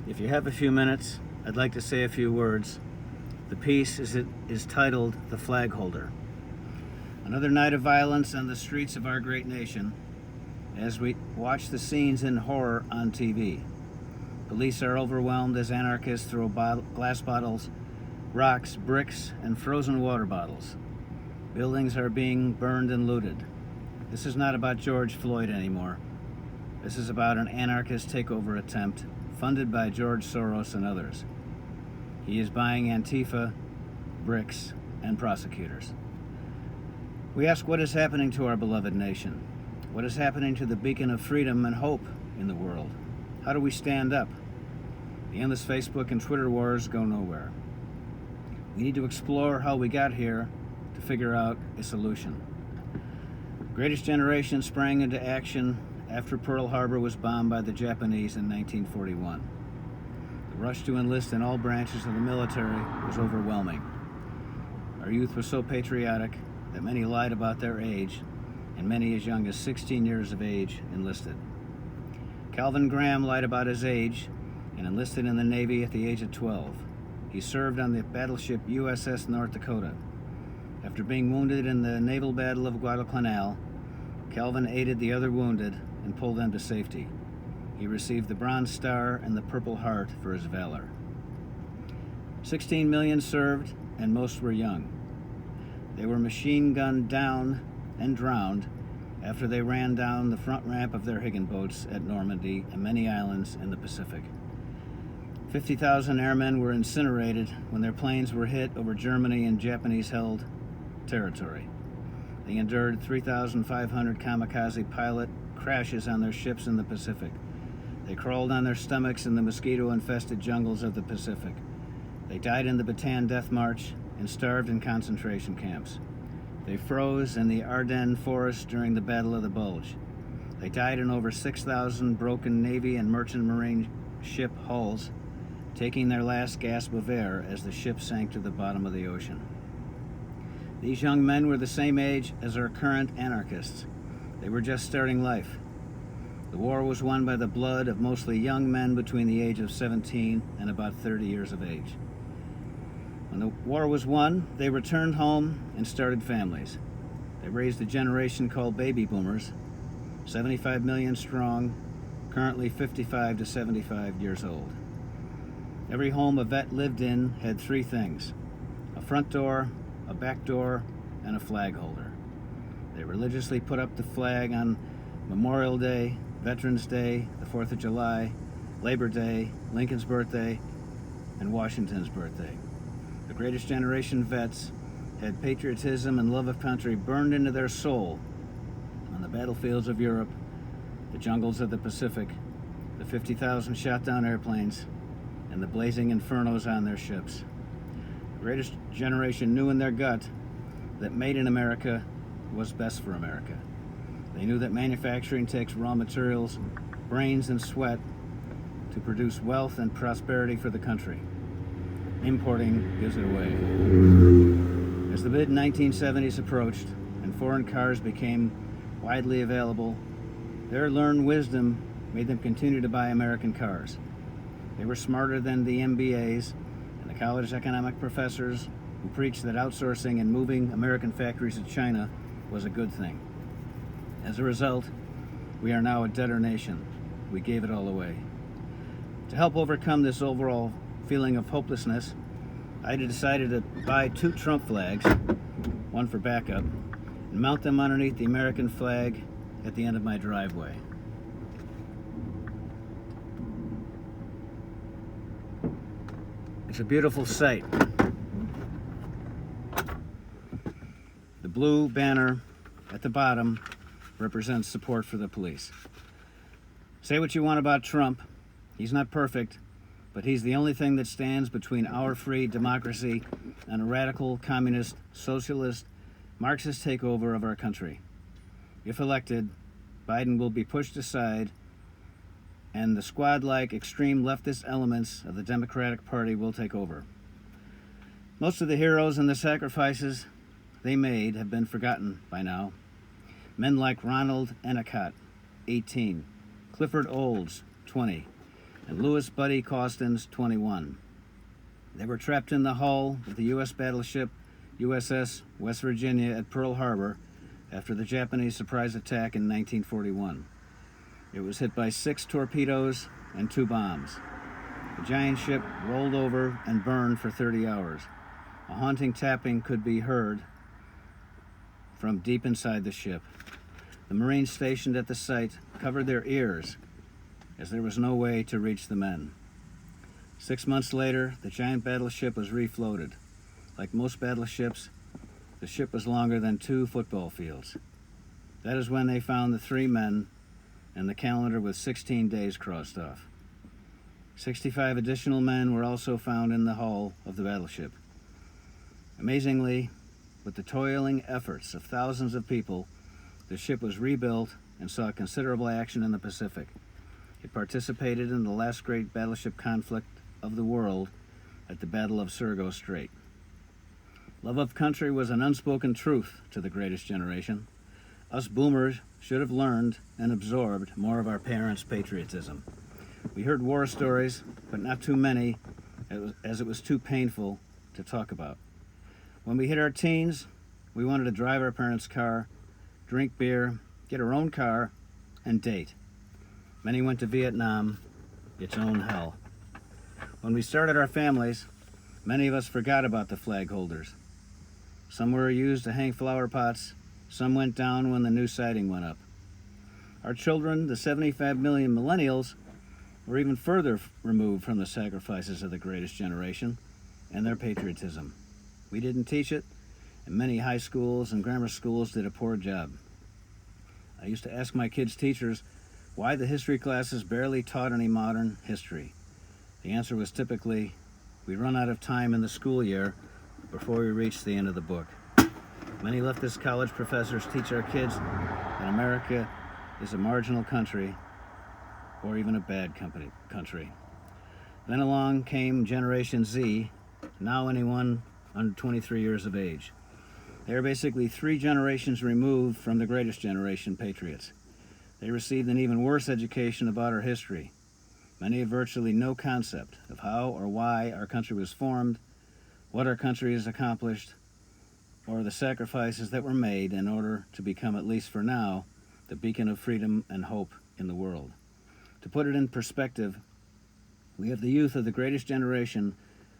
If you have a few minutes, I'd like to say a few words. The piece is titled The Flagholder. Another night of violence on the streets of our great nation as we watch the scenes in horror on TV. Police are overwhelmed as anarchists throw glass bottles, rocks, bricks, and frozen water bottles. Buildings are being burned and looted. This is not about George Floyd anymore. This is about an anarchist takeover attempt funded by George Soros and others. He is buying Antifa, bricks, and prosecutors. We ask, what is happening to our beloved nation? What is happening to the beacon of freedom and hope in the world? How do we stand up? The endless Facebook and Twitter wars go nowhere. We need to explore how we got here to figure out a solution. The greatest generation sprang into action after Pearl Harbor was bombed by the Japanese in 1941. The rush to enlist in all branches of the military was overwhelming. Our youth was so patriotic that many lied about their age, and many as young as 16 years of age enlisted. Calvin Graham lied about his age and enlisted in the Navy at the age of 12. He served on the battleship USS North Dakota. After being wounded in the naval battle of Guadalcanal, Calvin aided the other wounded and pulled them to safety. He received the Bronze Star and the Purple Heart for his valor. 16 million served, and most were young. They were machine gunned down and drowned after they ran down the front ramp of their Higgin boats at Normandy and many islands in the Pacific. 50,000 airmen were incinerated when their planes were hit over Germany and Japanese-held territory. They endured 3,500 kamikaze pilot crashes on their ships in the Pacific. They crawled on their stomachs in the mosquito-infested jungles of the Pacific. They died in the Bataan Death March and starved in concentration camps. They froze in the Ardennes forest during the Battle of the Bulge. They died in over 6,000 broken Navy and Merchant Marine ship hulls, taking their last gasp of air as the ship sank to the bottom of the ocean. These young men were the same age as our current anarchists. They were just starting life. The war was won by the blood of mostly young men between the age of 17 and about 30 years of age. When the war was won, they returned home and started families. They raised a generation called baby boomers, 75 million strong, currently 55 to 75 years old. Every home a vet lived in had three things: a front door, a back door, and a flag holder. They religiously put up the flag on Memorial Day, Veterans Day, the 4th of July, Labor Day, Lincoln's birthday, and Washington's birthday. The greatest generation vets had patriotism and love of country burned into their soul on the battlefields of Europe, the jungles of the Pacific, the 50,000 shot-down airplanes, and the blazing infernos on their ships. The greatest generation knew in their gut that made in America was best for America. They knew that manufacturing takes raw materials, brains, and sweat to produce wealth and prosperity for the country. Importing gives it away. As the mid-1970s approached and foreign cars became widely available, their learned wisdom made them continue to buy American cars. They were smarter than the MBAs and the college economic professors who preached that outsourcing and moving American factories to China was a good thing. As a result, we are now a debtor nation. We gave it all away. To help overcome this overall feeling of hopelessness, I decided to buy 2 Trump flags, one for backup, and mount them underneath the American flag at the end of my driveway. It's a beautiful sight. The blue banner at the bottom represents support for the police. Say what you want about Trump. He's not perfect, but he's the only thing that stands between our free democracy and a radical communist, socialist, Marxist takeover of our country. If elected, Biden will be pushed aside, and the squad-like extreme leftist elements of the Democratic Party will take over. Most of the heroes and the sacrifices they made have been forgotten by now. Men like Ronald Endicott, 18, Clifford Olds, 20, and Louis Buddy Costin's 21. They were trapped in the hull of the U.S. battleship USS West Virginia at Pearl Harbor after the Japanese surprise attack in 1941. It was hit by 6 torpedoes and 2 bombs. The giant ship rolled over and burned for 30 hours. A haunting tapping could be heard from deep inside the ship. The Marines stationed at the site covered their ears as there was no way to reach the men. 6 months later, the giant battleship was refloated. Like most battleships, the ship was longer than 2 football fields. That is when they found the 3 men and the calendar with 16 days crossed off. 65 additional men were also found in the hull of the battleship. Amazingly, with the toiling efforts of thousands of people, the ship was rebuilt and saw considerable action in the Pacific. It participated in the last great battleship conflict of the world at the Battle of Surgo Strait. Love of country was an unspoken truth to the greatest generation. Us boomers should have learned and absorbed more of our parents' patriotism. We heard war stories, but not too many, as it was too painful to talk about. When we hit our teens, we wanted to drive our parents' car, drink beer, get our own car, and date. Many went to Vietnam, its own hell. When we started our families, many of us forgot about the flag holders. Some were used to hang flower pots, some went down when the new siding went up. Our children, the 75 million millennials, were even further removed from the sacrifices of the greatest generation and their patriotism. We didn't teach it, and many high schools and grammar schools did a poor job. I used to ask my kids' teachers why the history classes barely taught any modern history. The answer was typically, we run out of time in the school year before we reach the end of the book. Many leftist college professors teach our kids that America is a marginal country or even a bad country. Then along came Generation Z, now anyone under 23 years of age. They are basically 3 generations removed from the greatest generation, Patriots. They received an even worse education about our history. Many have virtually no concept of how or why our country was formed, what our country has accomplished, or the sacrifices that were made in order to become, at least for now, the beacon of freedom and hope in the world. To put it in perspective, we have the youth of the greatest generation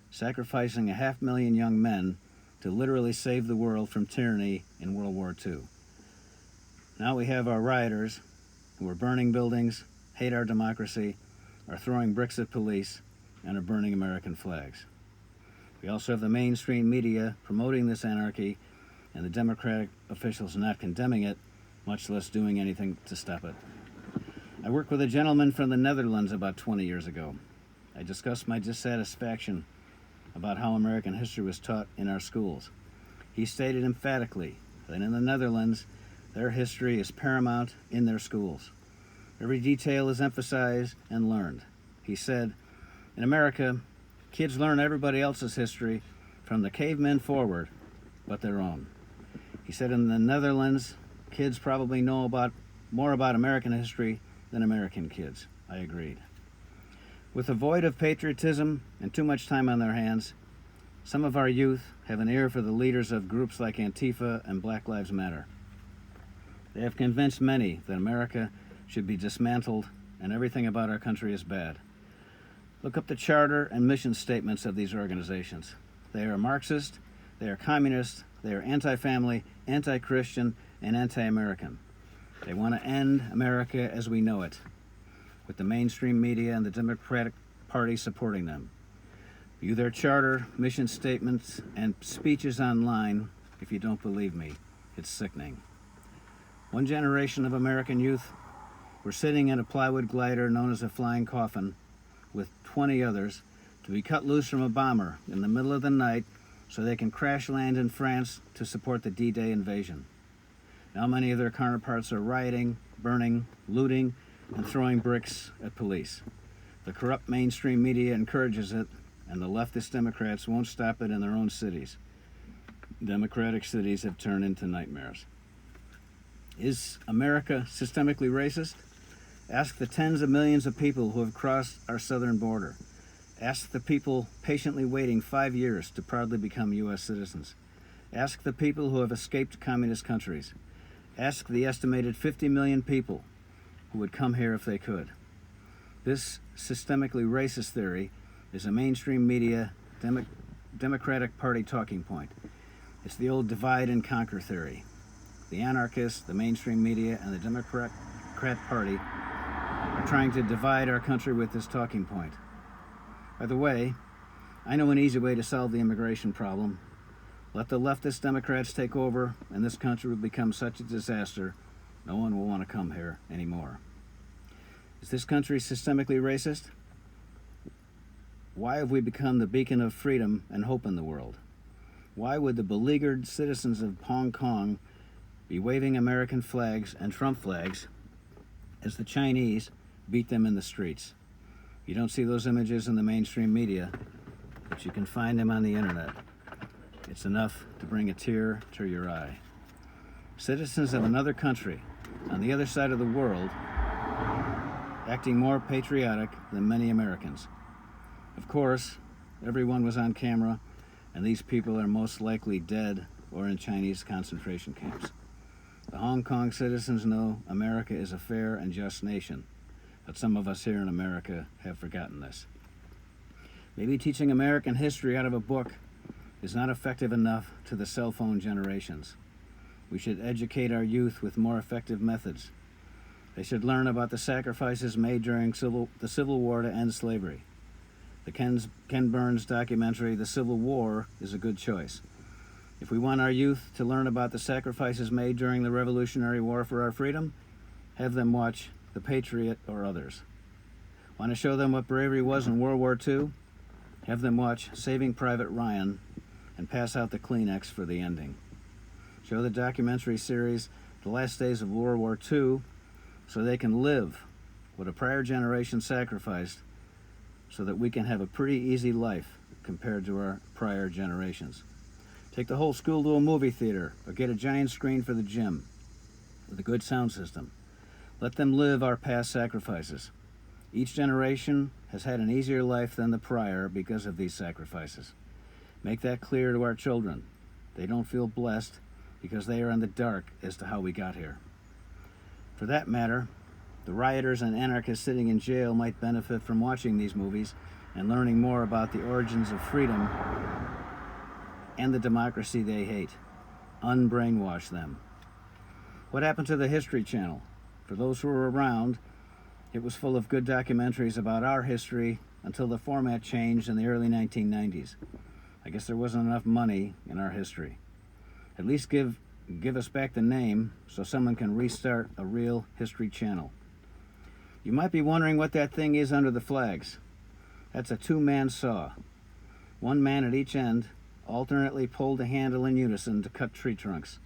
sacrificing 500,000 young men to literally save the world from tyranny in World War II. Now we have our rioters who are burning buildings, hate our democracy, are throwing bricks at police, and are burning American flags. We also have the mainstream media promoting this anarchy and the Democratic officials not condemning it, much less doing anything to stop it. I worked with a gentleman from the Netherlands about 20 years ago. I discussed my dissatisfaction about how American history was taught in our schools. He stated emphatically that in the Netherlands, their history is paramount in their schools. Every detail is emphasized and learned. He said, in America, kids learn everybody else's history from the cavemen forward, but their own. He said in the Netherlands, kids probably know more about American history than American kids. I agreed. With a void of patriotism and too much time on their hands, some of our youth have an ear for the leaders of groups like Antifa and Black Lives Matter. They have convinced many that America should be dismantled and everything about our country is bad. Look up the charter and mission statements of these organizations. They are Marxist, they are communist, they are anti-family, anti-Christian, and anti-American. They want to end America as we know it, with the mainstream media and the Democratic Party supporting them. View their charter, mission statements, and speeches online if you don't believe me. It's sickening. One generation of American youth were sitting in a plywood glider known as a flying coffin with 20 others to be cut loose from a bomber in the middle of the night so they can crash land in France to support the D-Day invasion. Now many of their counterparts are rioting, burning, looting, and throwing bricks at police. The corrupt mainstream media encourages it, and the leftist Democrats won't stop it in their own cities. Democratic cities have turned into nightmares. Is America systemically racist? Ask the tens of millions of people who have crossed our southern border. Ask the people patiently waiting 5 years to proudly become U.S. citizens. Ask the people who have escaped communist countries. Ask the estimated 50 million people who would come here if they could. This systemically racist theory is a mainstream media Democratic Party talking point. It's the old divide and conquer theory. The anarchists, the mainstream media, and the Democrat Party are trying to divide our country with this talking point. By the way, I know an easy way to solve the immigration problem. Let the leftist Democrats take over, and this country will become such a disaster, no one will want to come here anymore. Is this country systemically racist? Why have we become the beacon of freedom and hope in the world? Why would the beleaguered citizens of Hong Kong be waving American flags and Trump flags as the Chinese beat them in the streets? You don't see those images in the mainstream media, but you can find them on the internet. It's enough to bring a tear to your eye. Citizens of another country on the other side of the world acting more patriotic than many Americans. Of course, everyone was on camera, and these people are most likely dead or in Chinese concentration camps. The Hong Kong citizens know America is a fair and just nation, but some of us here in America have forgotten this. Maybe teaching American history out of a book is not effective enough to the cell phone generations. We should educate our youth with more effective methods. They should learn about the sacrifices made during the Civil War to end slavery. The Ken Burns documentary, The Civil War, is a good choice. If we want our youth to learn about the sacrifices made during the Revolutionary War for our freedom, have them watch The Patriot or others. Want to show them what bravery was in World War II? Have them watch Saving Private Ryan and pass out the Kleenex for the ending. Show the documentary series The Last Days of World War II so they can live what a prior generation sacrificed so that we can have a pretty easy life compared to our prior generations. Take the whole school to a movie theater or get a giant screen for the gym with a good sound system. Let them live our past sacrifices. Each generation has had an easier life than the prior because of these sacrifices. Make that clear to our children. They don't feel blessed because they are in the dark as to how we got here. For that matter, the rioters and anarchists sitting in jail might benefit from watching these movies and learning more about the origins of freedom and the democracy they hate. Unbrainwash them. What happened to the History Channel? For those who were around, it was full of good documentaries about our history until the format changed in the early 1990s. I guess there wasn't enough money in our history. At least give us back the name so someone can restart a real History Channel. You might be wondering what that thing is under the flags. That's a two-man saw. One man at each end alternately pulled a handle in unison to cut tree trunks.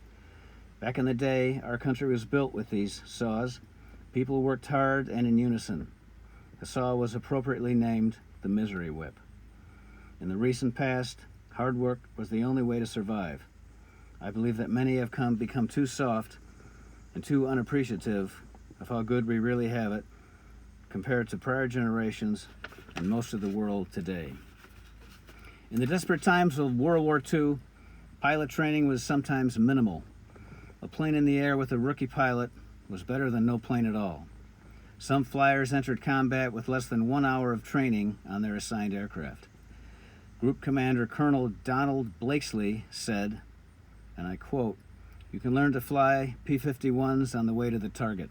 Back in the day, our country was built with these saws. People worked hard and in unison. The saw was appropriately named the Misery Whip. In the recent past, hard work was the only way to survive. I believe that many have become too soft and too unappreciative of how good we really have it compared to prior generations and most of the world today. In the desperate times of World War II, pilot training was sometimes minimal. A plane in the air with a rookie pilot was better than no plane at all. Some flyers entered combat with less than 1 hour of training on their assigned aircraft. Group Commander Colonel Donald Blakesley said, and I quote, "You can learn to fly P-51s on the way to the target."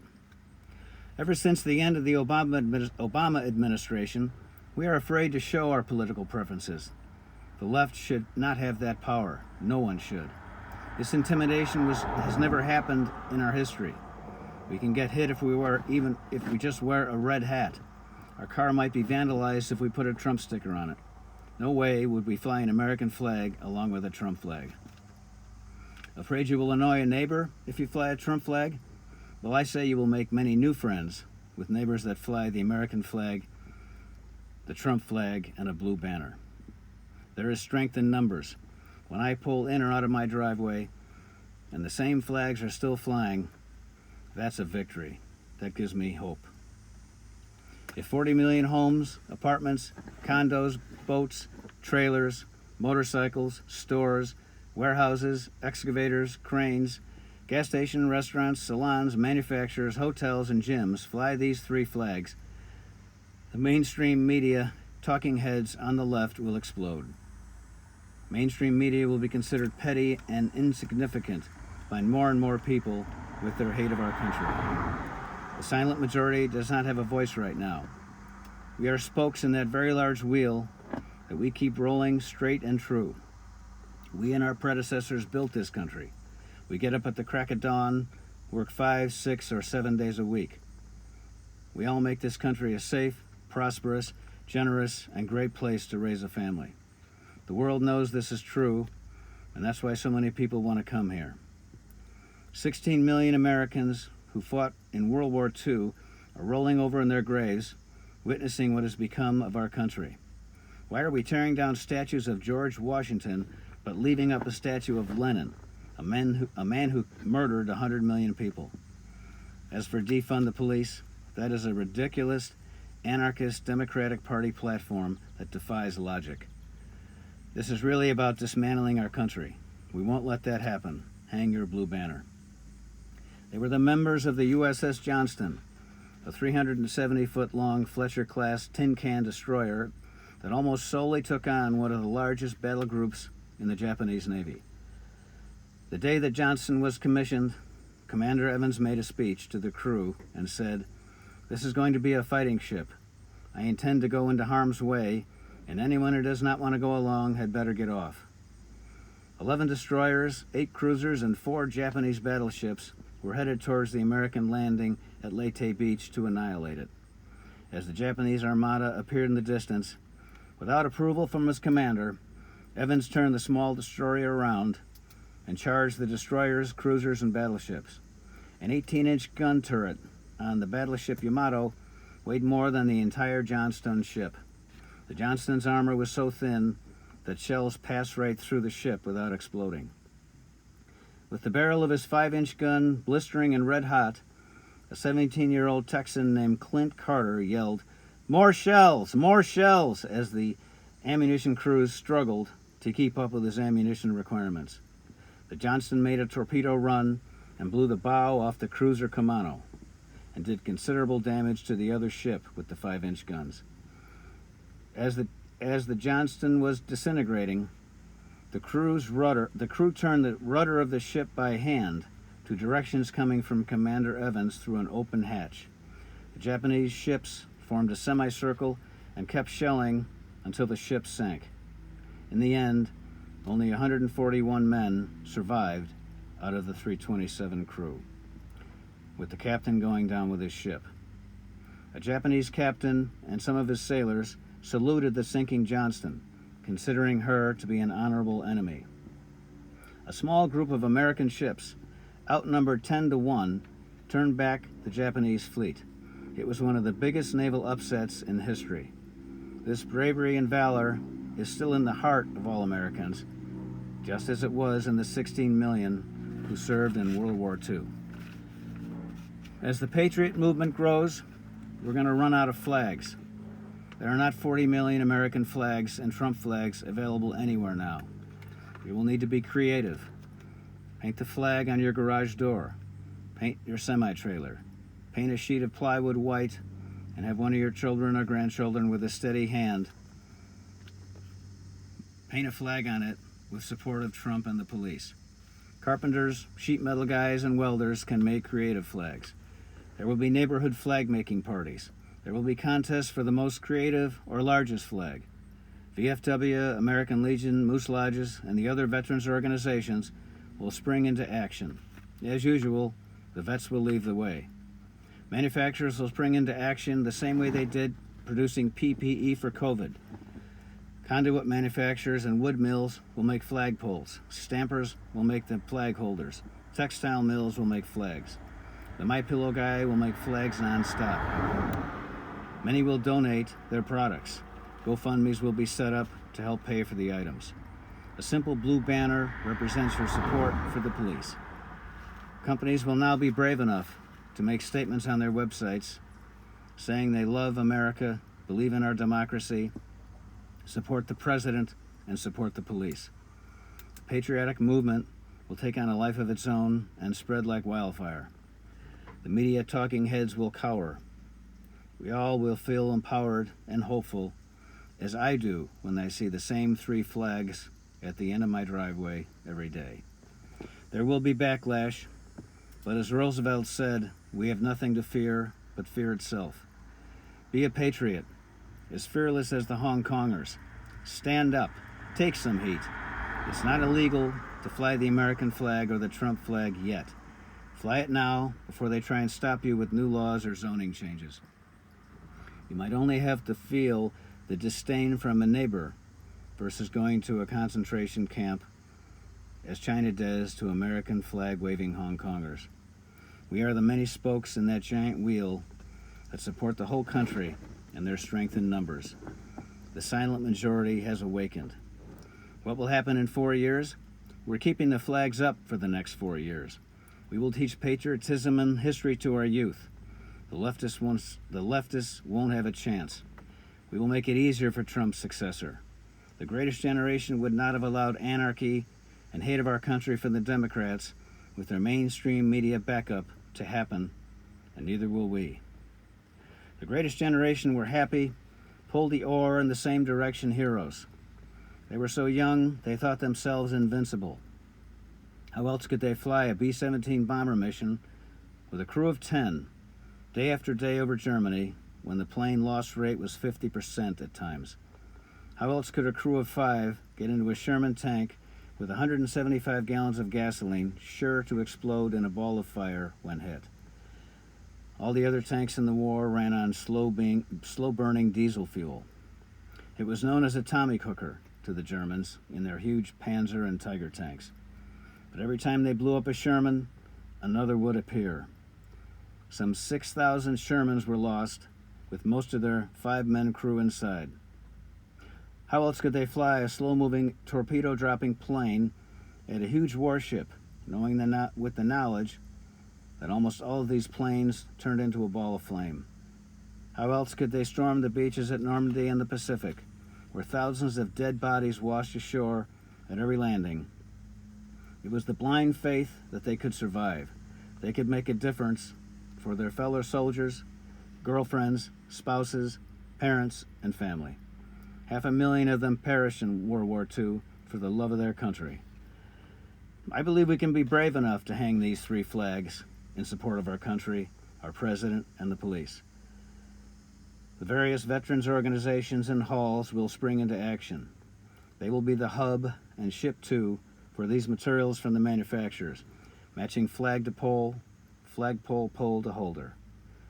Ever since the end of the Obama administration, we are afraid to show our political preferences. The left should not have that power. No one should. This intimidation has never happened in our history. We can get hit if we just wear a red hat. Our car might be vandalized if we put a Trump sticker on it. No way would we fly an American flag along with a Trump flag. Afraid you will annoy a neighbor if you fly a Trump flag? Well, I say you will make many new friends with neighbors that fly the American flag, the Trump flag, and a blue banner. There is strength in numbers. When I pull in or out of my driveway and the same flags are still flying, that's a victory. That gives me hope. If 40 million homes, apartments, condos, boats, trailers, motorcycles, stores, warehouses, excavators, cranes, gas stations, restaurants, salons, manufacturers, hotels, and gyms fly these three flags, the mainstream media talking heads on the left will explode. Mainstream media will be considered petty and insignificant by more and more people with their hate of our country. The silent majority does not have a voice right now. We are spokes in that very large wheel that we keep rolling straight and true. We and our predecessors built this country. We get up at the crack of dawn, work 5, 6, or 7 days a week. We all make this country a safe, prosperous, generous, and great place to raise a family. The world knows this is true, and that's why so many people want to come here. 16 million Americans who fought in World War II are rolling over in their graves, witnessing what has become of our country. Why are we tearing down statues of George Washington but leaving up a statue of Lenin, a man who murdered 100 million people? As for defund the police, that is a ridiculous, anarchist Democratic Party platform that defies logic. This is really about dismantling our country. We won't let that happen. Hang your blue banner. They were the members of the USS Johnston, a 370-foot-long Fletcher-class tin can destroyer that almost solely took on one of the largest battle groups in the Japanese Navy. The day that Johnston was commissioned, Commander Evans made a speech to the crew and said, "This is going to be a fighting ship. I intend to go into harm's way, and anyone who does not want to go along had better get off." 11 destroyers, 8 cruisers, and 4 Japanese battleships were headed towards the American landing at Leyte Beach to annihilate it. As the Japanese armada appeared in the distance, without approval from his commander, Evans turned the small destroyer around and charged the destroyers, cruisers, and battleships. An 18-inch gun turret on the battleship Yamato weighed more than the entire Johnston ship. The Johnston's armor was so thin that shells passed right through the ship without exploding. With the barrel of his 5-inch gun blistering and red hot, a 17-year-old Texan named Clint Carter yelled, "More shells! More shells!" as the ammunition crews struggled to keep up with his ammunition requirements. The Johnston made a torpedo run and blew the bow off the cruiser Kamano and did considerable damage to the other ship with the 5-inch guns. As the Johnston was disintegrating, the crew turned the rudder of the ship by hand to directions coming from Commander Evans through an open hatch. The Japanese ships formed a semicircle and kept shelling until the ship sank. In the end, only 141 men survived out of the 327 crew, with the captain going down with his ship. A Japanese captain and some of his sailors saluted the sinking Johnston, considering her to be an honorable enemy. A small group of American ships, outnumbered 10 to 1, turned back the Japanese fleet. It was one of the biggest naval upsets in history. This bravery and valor is still in the heart of all Americans, just as it was in the 16 million who served in World War II. As the Patriot movement grows, we're going to run out of flags. There are not 40 million American flags and Trump flags available anywhere now. We will need to be creative. Paint the flag on your garage door. Paint your semi-trailer. Paint a sheet of plywood white and have one of your children or grandchildren with a steady hand paint a flag on it with support of Trump and the police. Carpenters, sheet metal guys, and welders can make creative flags. There will be neighborhood flag-making parties. There will be contests for the most creative or largest flag. VFW, American Legion, Moose Lodges, and the other veterans organizations will spring into action. As usual, the vets will lead the way. Manufacturers will spring into action the same way they did producing PPE for COVID. Conduit manufacturers and wood mills will make flagpoles. Stampers will make the flag holders. Textile mills will make flags. The My Pillow guy will make flags nonstop. Many will donate their products. GoFundMes will be set up to help pay for the items. A simple blue banner represents your support for the police. Companies will now be brave enough to make statements on their websites saying they love America, believe in our democracy, support the president, and support the police. The patriotic movement will take on a life of its own and spread like wildfire. The media talking heads will cower. We all will feel empowered and hopeful, as I do when I see the same 3 flags at the end of my driveway every day. There will be backlash, but as Roosevelt said, we have nothing to fear but fear itself. Be a patriot, as fearless as the Hong Kongers. Stand up, take some heat. It's not illegal to fly the American flag or the Trump flag yet. Fly it now before they try and stop you with new laws or zoning changes. You might only have to feel the disdain from a neighbor versus going to a concentration camp, as China does to American flag-waving Hong Kongers. We are the many spokes in that giant wheel that support the whole country and their strength in numbers. The silent majority has awakened. What will happen in 4 years? We're keeping the flags up for the next 4 years. We will teach patriotism and history to our youth. The leftists won't have a chance. We will make it easier for Trump's successor. The greatest generation would not have allowed anarchy and hate of our country from the Democrats with their mainstream media backup to happen, and neither will we. The greatest generation were happy, pulled the oar in the same direction heroes. They were so young, they thought themselves invincible. How else could they fly a B-17 bomber mission with a crew of 10, day after day over Germany, when the plane loss rate was 50% at times? How else could a crew of 5 get into a Sherman tank with 175 gallons of gasoline, sure to explode in a ball of fire when hit? All the other tanks in the war ran on slow-burning diesel fuel. It was known as a Tommy cooker to the Germans in their huge Panzer and Tiger tanks. But every time they blew up a Sherman, another would appear. Some 6,000 Shermans were lost, with most of their 5-man crew inside. How else could they fly a slow-moving, torpedo-dropping plane at a huge warship, knowing with the knowledge that almost all of these planes turned into a ball of flame? How else could they storm the beaches at Normandy and the Pacific, where thousands of dead bodies washed ashore at every landing? It was the blind faith that they could survive. They could make a difference for their fellow soldiers, girlfriends, spouses, parents, and family. 500,000 of them perished in World War II for the love of their country. I believe we can be brave enough to hang these 3 flags in support of our country, our president, and the police. The various veterans organizations and halls will spring into action. They will be the hub and ship to for these materials from the manufacturers, matching flag to pole, flagpole pole to holder.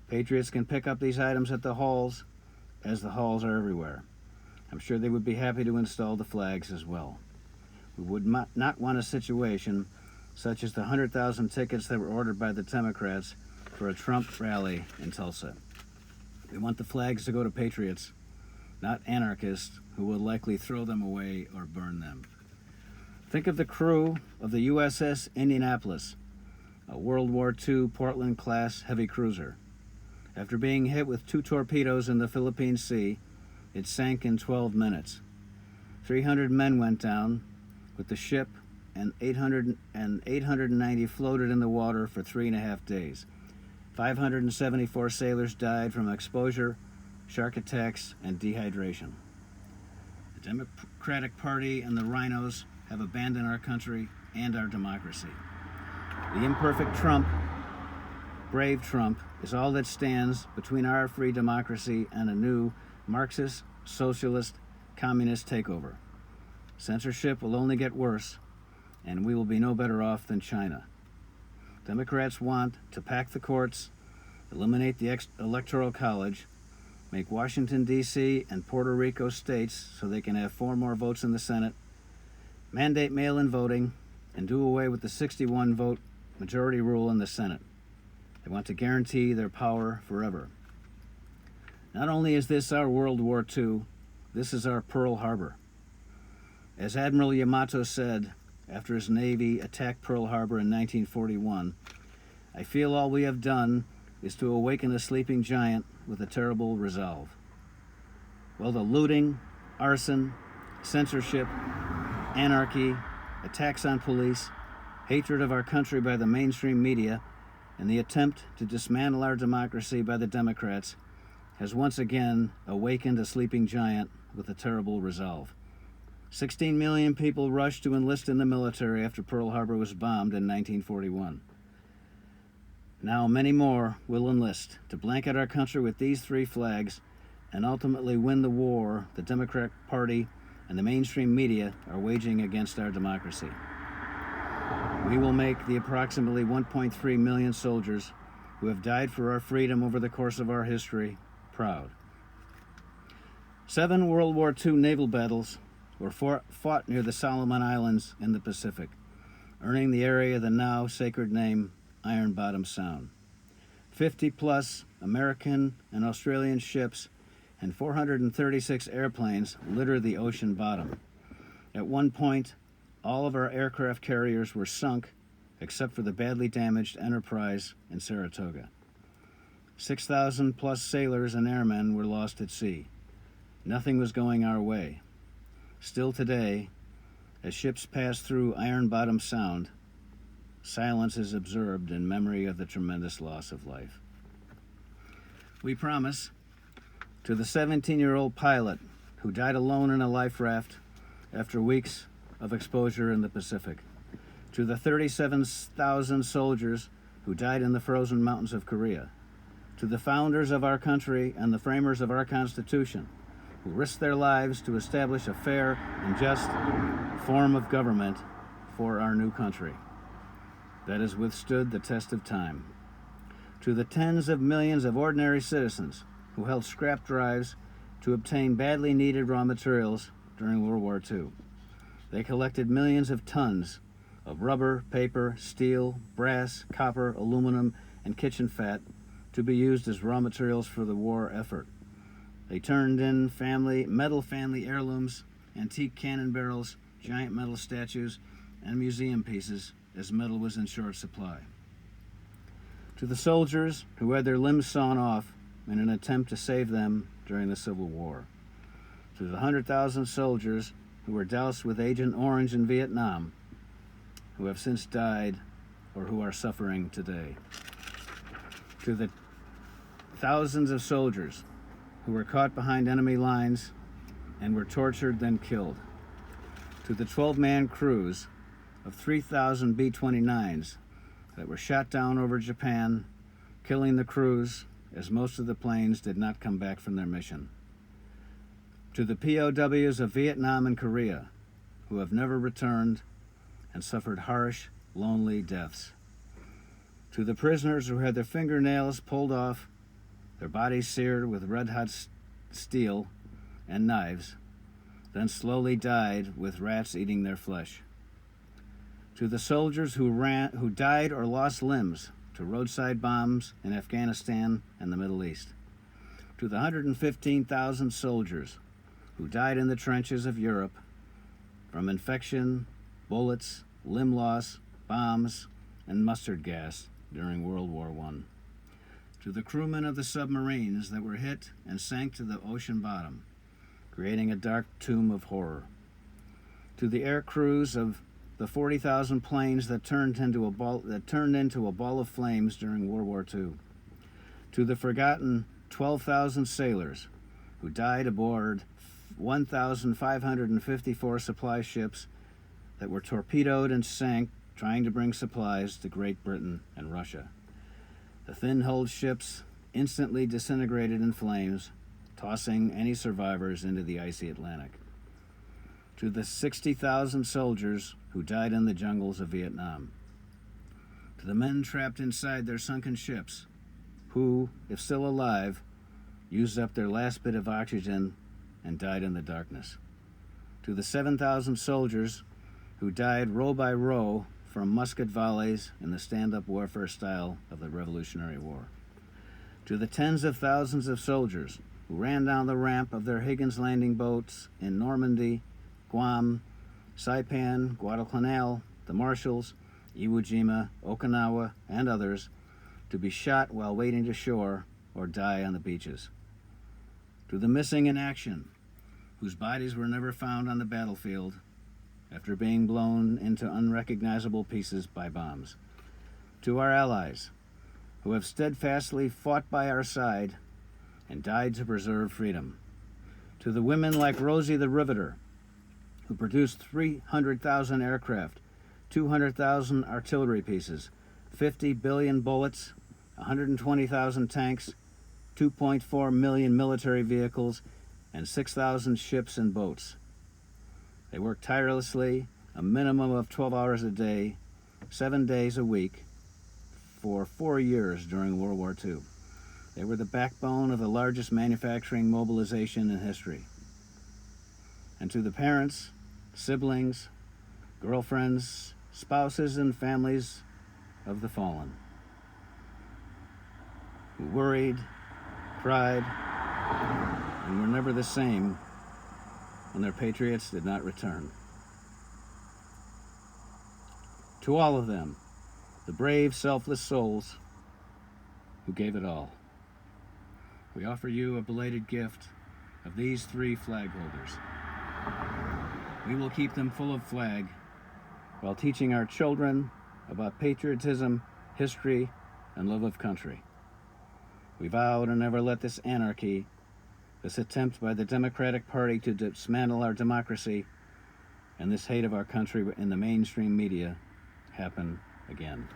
Patriots can pick up these items at the halls, as the halls are everywhere. I'm sure they would be happy to install the flags as well. We would not want a situation such as the 100,000 tickets that were ordered by the Democrats for a Trump rally in Tulsa. We want the flags to go to patriots, not anarchists who will likely throw them away or burn them. Think of the crew of the USS Indianapolis, a World War II Portland-class heavy cruiser. After being hit with 2 torpedoes in the Philippine Sea, it sank in 12 minutes. 300 men went down with the ship, and 890 floated in the water for 3.5 days. 574 sailors died from exposure, shark attacks, and dehydration. The Democratic Party and the rhinos have abandoned our country and our democracy. The imperfect Trump, brave Trump, is all that stands between our free democracy and a new Marxist, socialist, communist takeover. Censorship will only get worse, and we will be no better off than China. Democrats want to pack the courts, eliminate the Electoral College, make Washington, D.C. and Puerto Rico states so they can have 4 more votes in the Senate, mandate mail-in voting, and do away with the 61-vote majority rule in the Senate. They want to guarantee their power forever. Not only is this our World War II, this is our Pearl Harbor. As Admiral Yamato said after his Navy attacked Pearl Harbor in 1941, I feel all we have done is to awaken a sleeping giant with a terrible resolve. Well, the looting, arson, censorship, anarchy, attacks on police, hatred of our country by the mainstream media, and the attempt to dismantle our democracy by the Democrats has once again awakened a sleeping giant with a terrible resolve. 16 million people rushed to enlist in the military after Pearl Harbor was bombed in 1941. Now many more will enlist to blanket our country with these three flags and ultimately win the war the Democratic Party and the mainstream media are waging against our democracy. We will make the approximately 1.3 million soldiers who have died for our freedom over the course of our history proud. 7 World War II naval battles were fought near the Solomon Islands in the Pacific, earning the area the now sacred name Iron Bottom Sound. 50-plus American and Australian ships and 436 airplanes litter the ocean bottom. At one point, all of our aircraft carriers were sunk except for the badly damaged Enterprise in Saratoga. 6,000-plus sailors and airmen were lost at sea. Nothing was going our way. Still today, as ships pass through Iron Bottom Sound, silence is observed in memory of the tremendous loss of life. We promise to the 17-year-old pilot who died alone in a life raft after weeks of exposure in the Pacific, to the 37,000 soldiers who died in the frozen mountains of Korea, to the founders of our country and the framers of our Constitution, who risked their lives to establish a fair and just form of government for our new country that has withstood the test of time. To the tens of millions of ordinary citizens who held scrap drives to obtain badly needed raw materials during World War II. They collected millions of tons of rubber, paper, steel, brass, copper, aluminum, and kitchen fat to be used as raw materials for the war effort. They turned in metal family heirlooms, antique cannon barrels, giant metal statues, and museum pieces as metal was in short supply. To the soldiers who had their limbs sawn off in an attempt to save them during the Civil War. To the 100,000 soldiers who were doused with Agent Orange in Vietnam, who have since died or who are suffering today. To the thousands of soldiers who were caught behind enemy lines and were tortured, then killed. To the 12-man crews of 3,000 B-29s that were shot down over Japan, killing the crews as most of the planes did not come back from their mission. To the POWs of Vietnam and Korea, who have never returned and suffered harsh, lonely deaths. To the prisoners who had their fingernails pulled off, their bodies seared with red-hot steel and knives, then slowly died with rats eating their flesh. To the soldiers who died or lost limbs to roadside bombs in Afghanistan and the Middle East. To the 115,000 soldiers who died in the trenches of Europe from infection, bullets, limb loss, bombs, and mustard gas during World War I. To the crewmen of the submarines that were hit and sank to the ocean bottom, creating a dark tomb of horror. To the air crews of the 40,000 planes that turned into a ball of flames during World War II. To the forgotten 12,000 sailors who died aboard 1,554 supply ships that were torpedoed and sank trying to bring supplies to Great Britain and Russia. The thin-hulled ships instantly disintegrated in flames, tossing any survivors into the icy Atlantic. To the 60,000 soldiers who died in the jungles of Vietnam. To the men trapped inside their sunken ships, who, if still alive, used up their last bit of oxygen and died in the darkness. To the 7,000 soldiers who died row by row from musket volleys in the stand-up warfare style of the Revolutionary War. To the tens of thousands of soldiers who ran down the ramp of their Higgins landing boats in Normandy, Guam, Saipan, Guadalcanal, the Marshalls, Iwo Jima, Okinawa, and others to be shot while wading to shore or die on the beaches. To the missing in action, whose bodies were never found on the battlefield after being blown into unrecognizable pieces by bombs. To our allies, who have steadfastly fought by our side and died to preserve freedom. To the women like Rosie the Riveter, who produced 300,000 aircraft, 200,000 artillery pieces, 50 billion bullets, 120,000 tanks, 2.4 million military vehicles, and 6,000 ships and boats. They worked tirelessly, a minimum of 12 hours a day, 7 days a week, for 4 years during World War II. They were the backbone of the largest manufacturing mobilization in history. And to the parents, siblings, girlfriends, spouses, and families of the fallen, who worried, cried, and were never the same when their patriots did not return. To all of them, the brave, selfless souls who gave it all, we offer you a belated gift of these 3 flag holders. We will keep them full of flag while teaching our children about patriotism, history, and love of country. We vow to never let this anarchy, this attempt by the Democratic Party to dismantle our democracy, and this hate of our country in the mainstream media happen again.